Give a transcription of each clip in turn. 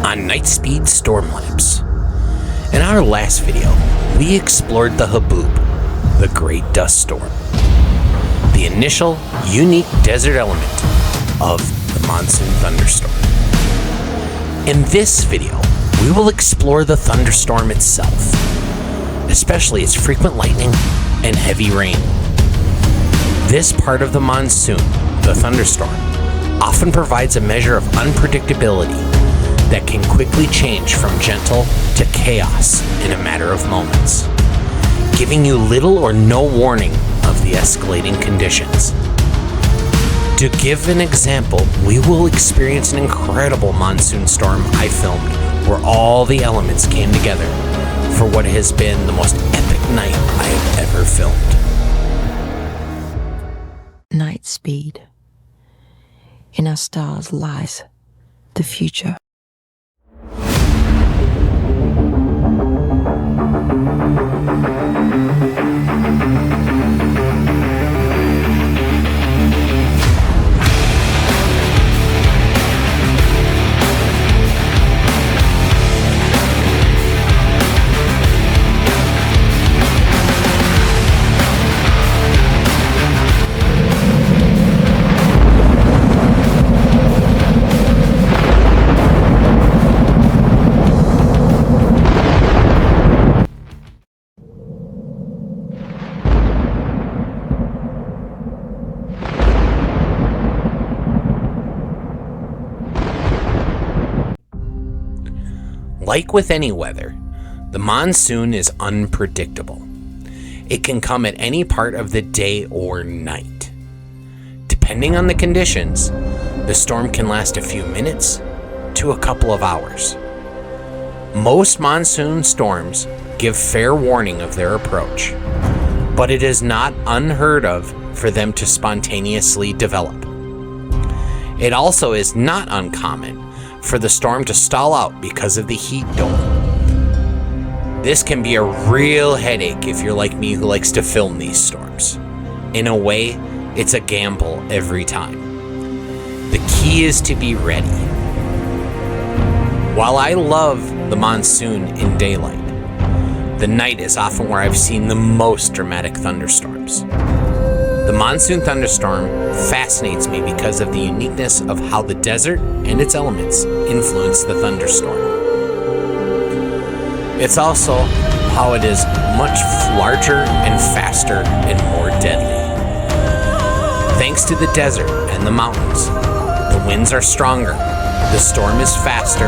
on NiteZpeed Stormlapse. In our last video, we explored the Haboob, the Great Dust Storm, the initial, unique desert element of the Monsoon thunderstorm. In this video, we will explore the thunderstorm itself, especially its frequent lightning and heavy rain. This part of the monsoon, the thunderstorm, often provides a measure of unpredictability that can quickly change from gentle to chaos in a matter of moments, giving you little or no warning of the escalating conditions. To give an example, we will experience an incredible monsoon storm I filmed where all the elements came together for what has been the most epic night I have ever filmed. NiteZpeed. In our stars lies the future. Like with any weather, the monsoon is unpredictable. It can come at any part of the day or night. Depending on the conditions, the storm can last a few minutes to a couple of hours. Most monsoon storms give fair warning of their approach, but it is not unheard of for them to spontaneously develop. It also is not uncommon for the storm to stall out because of the heat dome. This can be a real headache if you're like me who likes to film these storms. In a way, it's a gamble every time. The key is to be ready. While I love the monsoon in daylight, the night is often where I've seen the most dramatic thunderstorms. The monsoon thunderstorm fascinates me because of the uniqueness of how the desert and its elements influence the thunderstorm. It's also how it is much larger and faster and more deadly. Thanks to the desert and the mountains, the winds are stronger, the storm is faster,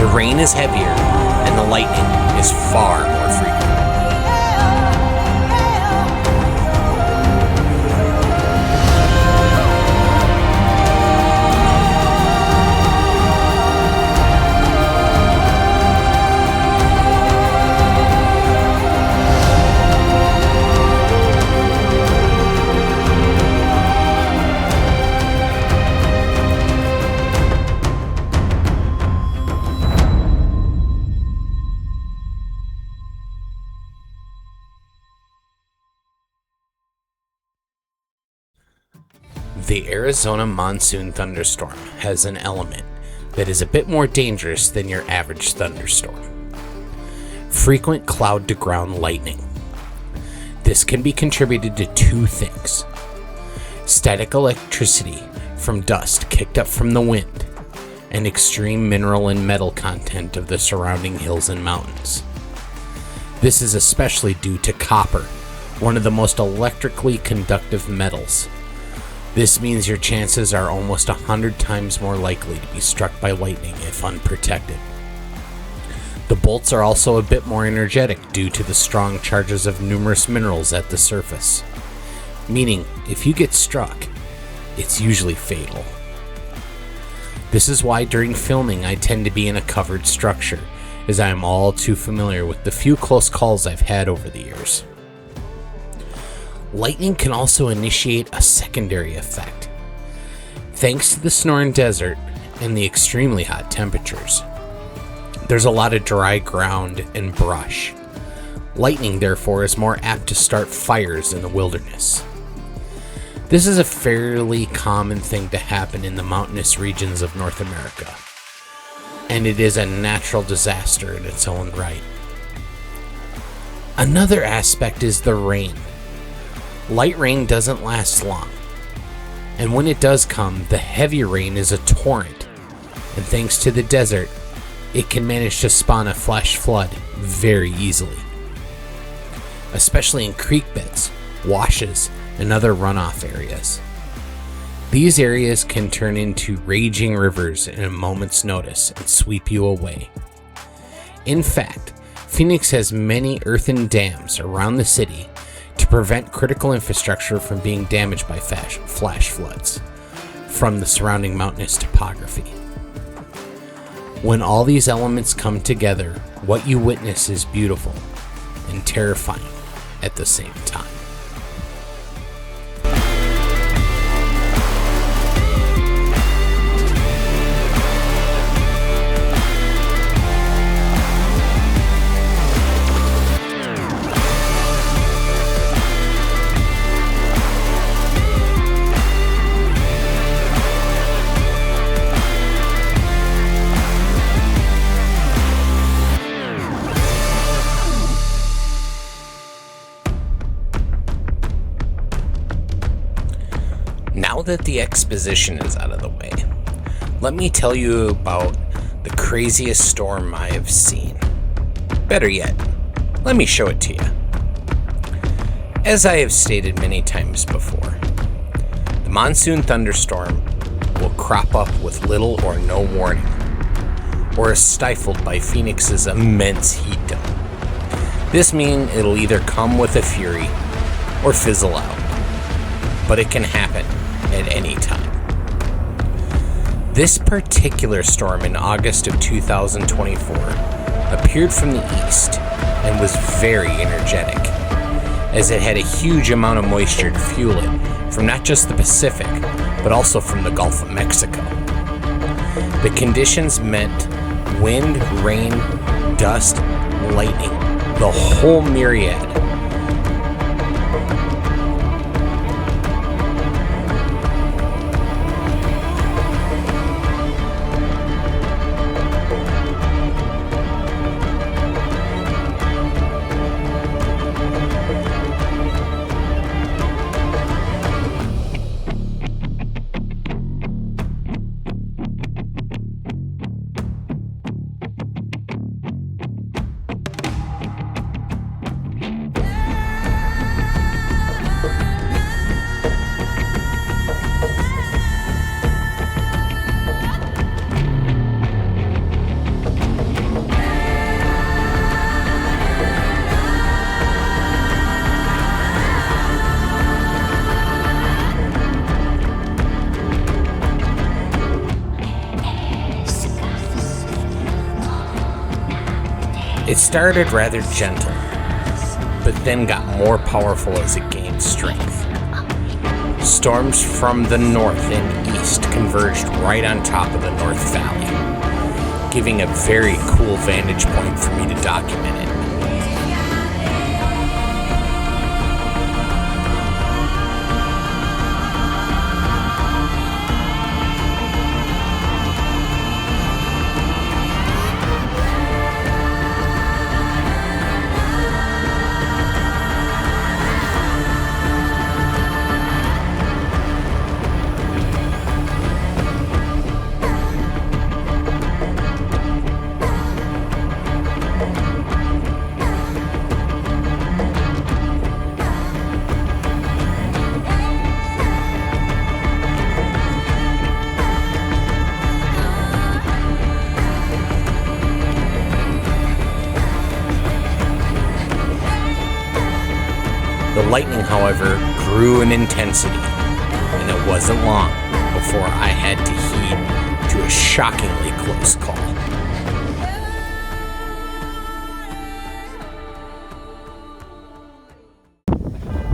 the rain is heavier, and the lightning is far more frequent. The Arizona monsoon thunderstorm has an element that is a bit more dangerous than your average thunderstorm. Frequent cloud-to-ground lightning. This can be contributed to two things: static electricity from dust kicked up from the wind, and extreme mineral and metal content of the surrounding hills and mountains. This is especially due to copper, one of the most electrically conductive metals. This means your chances are almost 100 times more likely to be struck by lightning if unprotected. The bolts are also a bit more energetic due to the strong charges of numerous minerals at the surface, meaning if you get struck, it's usually fatal. This is why during filming I tend to be in a covered structure, as I am all too familiar with the few close calls I've had over the years. Lightning can also initiate a secondary effect. Thanks to the Sonoran Desert and the extremely hot temperatures, there's a lot of dry ground and brush. Lightning, therefore, is more apt to start fires in the wilderness. This is a fairly common thing to happen in the mountainous regions of North America. and it is a natural disaster in its own right. Another aspect is the rain. Light rain doesn't last long, and when it does come, the heavy rain is a torrent, and thanks to the desert, it can manage to spawn a flash flood very easily, especially in creek beds, washes, and other runoff areas. These areas can turn into raging rivers in a moment's notice and sweep you away. In fact, Phoenix has many earthen dams around the city to prevent critical infrastructure from being damaged by flash floods from the surrounding mountainous topography. When all these elements come together, what you witness is beautiful and terrifying at the same time. Now that the exposition is out of the way, let me tell you about the craziest storm I have seen. Better yet, let me show it to you. As I have stated many times before, the monsoon thunderstorm will crop up with little or no warning, or is stifled by Phoenix's immense heat dome. This means it'll either come with a fury or fizzle out, but it can happen at any time. This particular storm in August of 2024 appeared from the east and was very energetic, as it had a huge amount of moisture to fuel it from not just the Pacific, but also from the Gulf of Mexico. The conditions meant wind, rain, dust, lightning, the whole myriad. It started rather gentle, but then got more powerful as it gained strength. Storms from the north and east converged right on top of the North Valley, giving a very cool vantage point for me to document it. The lightning, however, grew in intensity, and it wasn't long before I had to heed to a shockingly close call.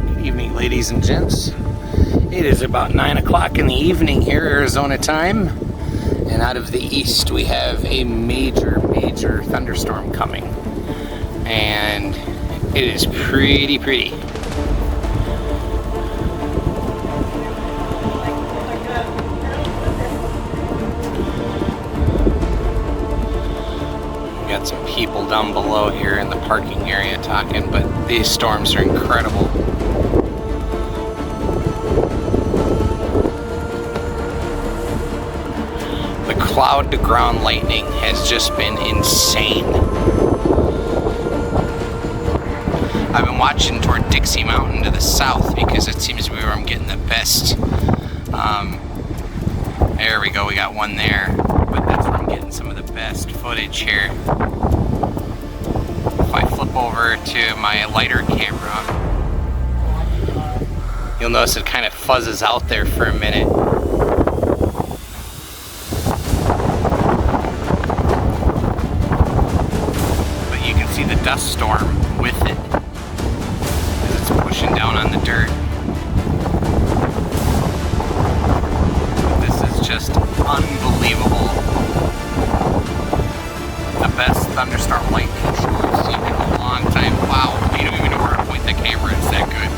Good evening, ladies and gents. It is about 9 o'clock in the evening here, Arizona time, and out of the east we have a major thunderstorm coming, and it is pretty. got some people down below here in the parking area talking, but these storms are incredible. The cloud to ground lightning has just been insane. I've been watching toward Dixie Mountain to the south because it seems to be where I'm getting the best. There we go, we got one there, but that's where I'm getting some of the best footage here. If I flip over to my lighter camera, you'll notice it kind of fuzzes out there for a minute. But you can see the dust storm with it as it's pushing down on the dirt. Just unbelievable. The best thunderstorm lightning show I've seen in a long time. Wow, you don't even know where to point the camera, it's that good.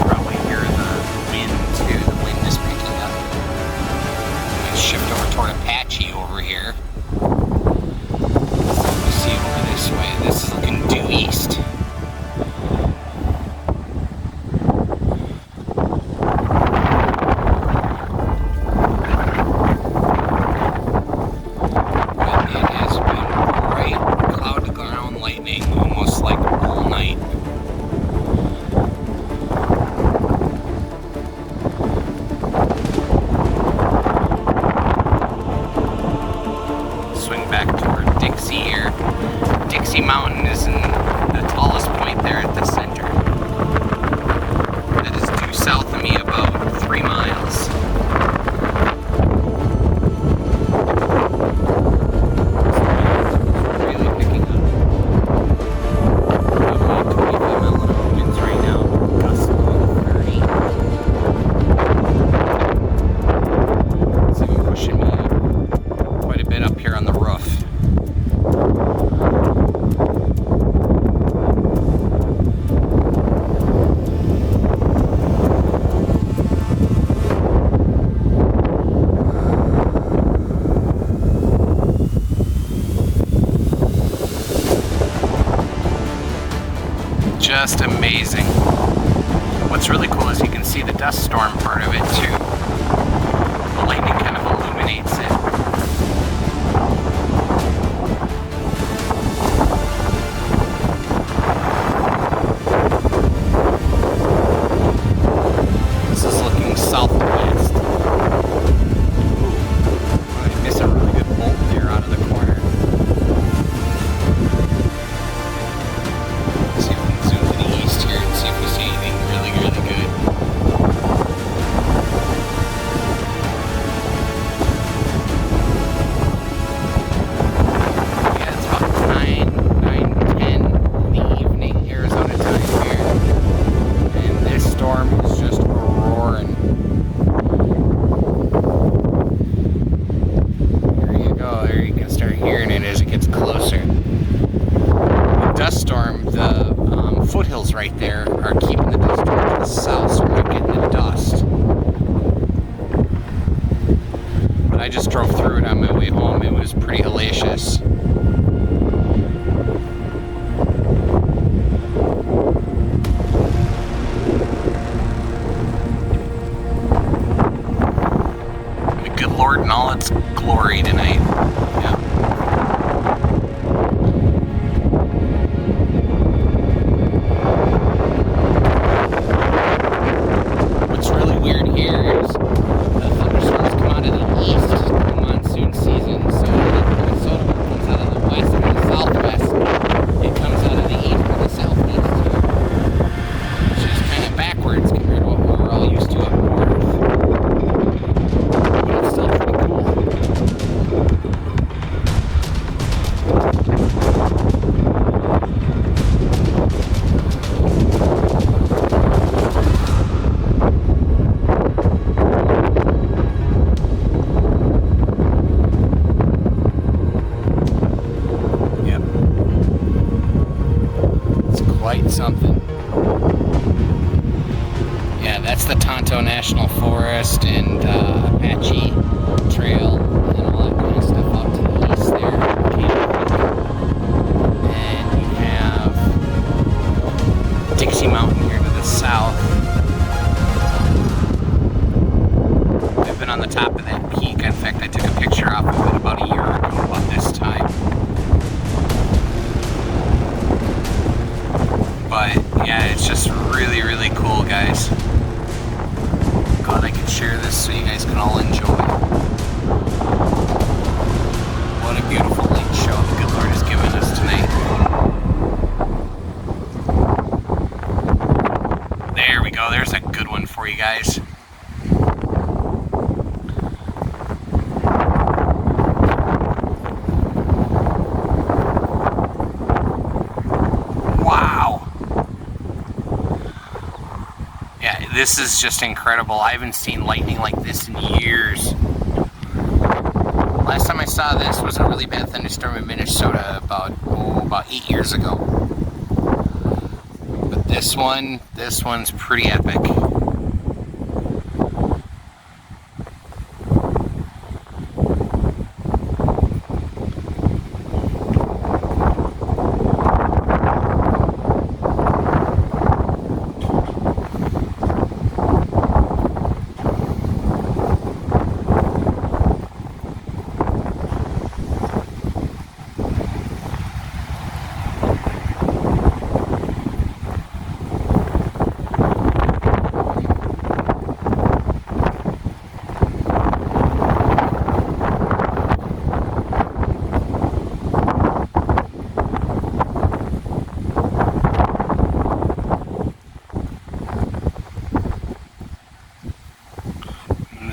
Probably hear the wind too. The wind is picking up. Shift over toward Apache over here. Let's see over this way. This is looking due east. But it has been bright cloud to ground lightning almost like all night. Back toward Dixie here. Dixie Mountain is in the tallest point there at the center. That is due south of me about 3 miles. Really picking up. About 25-mile-an-hour winds right now. Gusts going 30. It's even pushing me quite a bit up here on the roof. Just amazing. What's really cool is you can see the dust storm part of it too. The lightning kind of illuminates it. This is looking southwest. Ooh, I missed a really good bolt there out of the corner. Let's see if we can zoom to the east here and see if we see anything really, really good. Yeah, it's about 9:10 in the evening, Arizona time here. And this storm is just roaring. There you go, there you can start hearing it as it gets closer. The dust storm, the foothills right there are keeping the dust storm to the south, so we're not getting the dust. But I just drove through it on my way home. It was pretty hellacious. The good Lord in all its glory tonight. Yeah. What's really weird here is the thunderstorms come out of the east in the monsoon season, so Minnesota comes out of the west and the southwest. It comes out of the east and the southeast. It's just kind of backwards compared to what we're all used to up north. But it's still pretty cool. that's the Tonto National Forest and Apache Trail and all that kind of stuff out to the east there. And you have Dixie Mountain here to the south. I've been on the top of that peak. In fact, I took a picture off of it about a year ago about this time. But yeah, it's just really, really cool, guys. Glad I could share this so you guys can all enjoy. What a beautiful light show the good Lord has given us tonight. There we go. There's a good one for you guys. This is just incredible. I haven't seen lightning like this in years. Last time I saw this was a really bad thunderstorm in Minnesota about 8 years ago. But this one's pretty epic.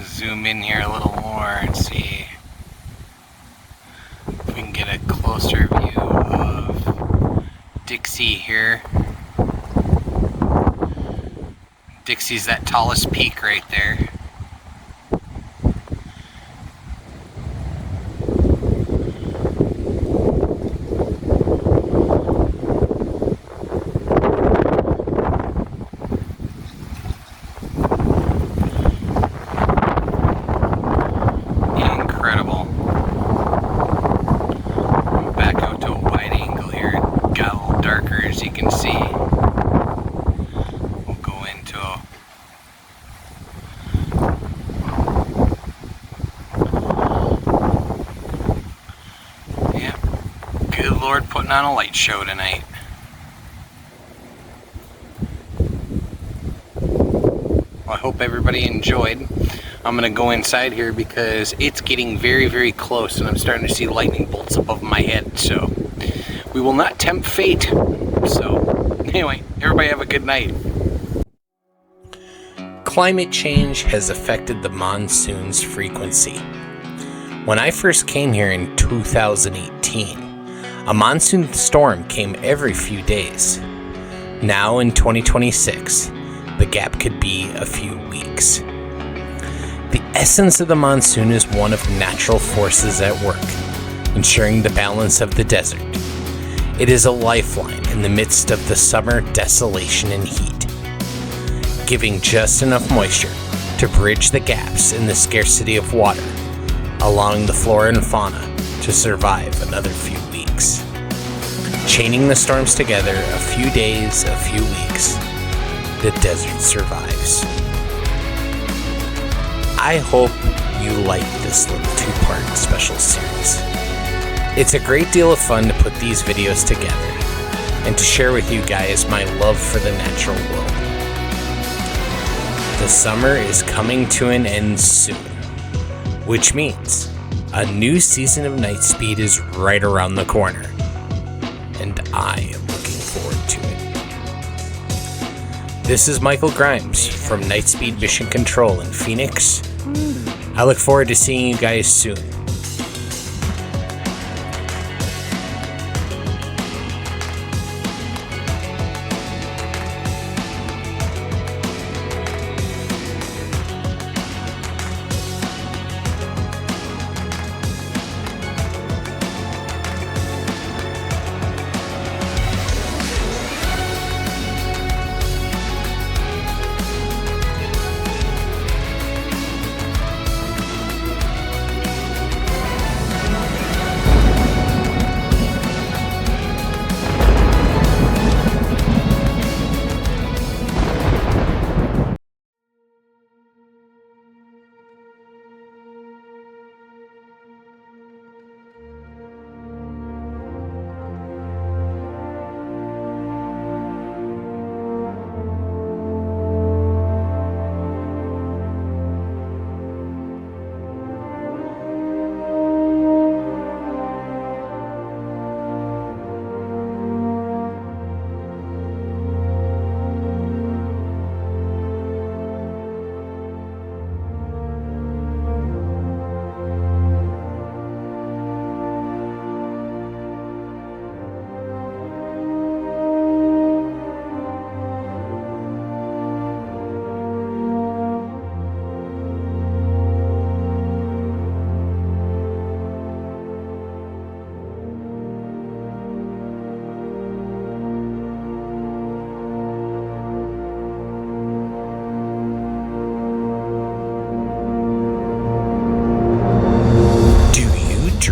Zoom in here a little more and see if we can get a closer view of Dixie here. Dixie's that tallest peak right there. Lord putting on a light show tonight. Well, I hope everybody enjoyed. I'm gonna go inside here because it's getting very, very close and I'm starting to see lightning bolts above my head, so we will not tempt fate. So anyway, everybody have a good night. Climate change has affected the monsoon's frequency. When I first came here in 2018, a monsoon storm came every few days. Now in 2026, the gap could be a few weeks. The essence of the monsoon is one of natural forces at work, ensuring the balance of the desert. It is a lifeline in the midst of the summer desolation and heat, giving just enough moisture to bridge the gaps in the scarcity of water, allowing the flora and fauna to survive another few weeks. Chaining the storms together a few days, a few weeks, the desert survives. I hope you like this little two-part special series. It's a great deal of fun to put these videos together and to share with you guys my love for the natural world. The summer is coming to an end soon, which means a new season of NiteZpeed is right around the corner, and I am looking forward to it. This is Michael Grimes from NiteZpeed Mission Control in Phoenix. I look forward to seeing you guys soon.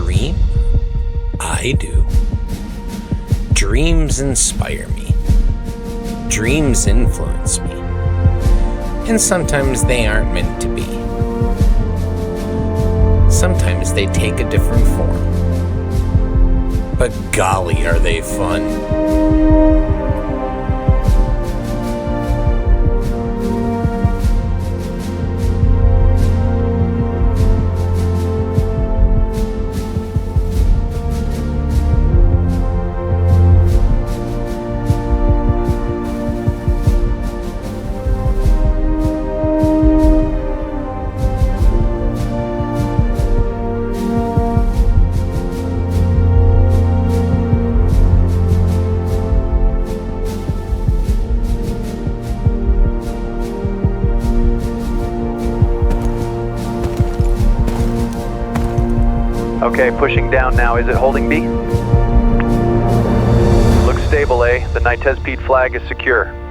dream? I do. Dreams inspire me. Dreams influence me. And sometimes they aren't meant to be. Sometimes they take a different form. But golly, are they fun. Okay, pushing down now. Is it holding B? Looks stable, A. The NiteZpeed flag is secure.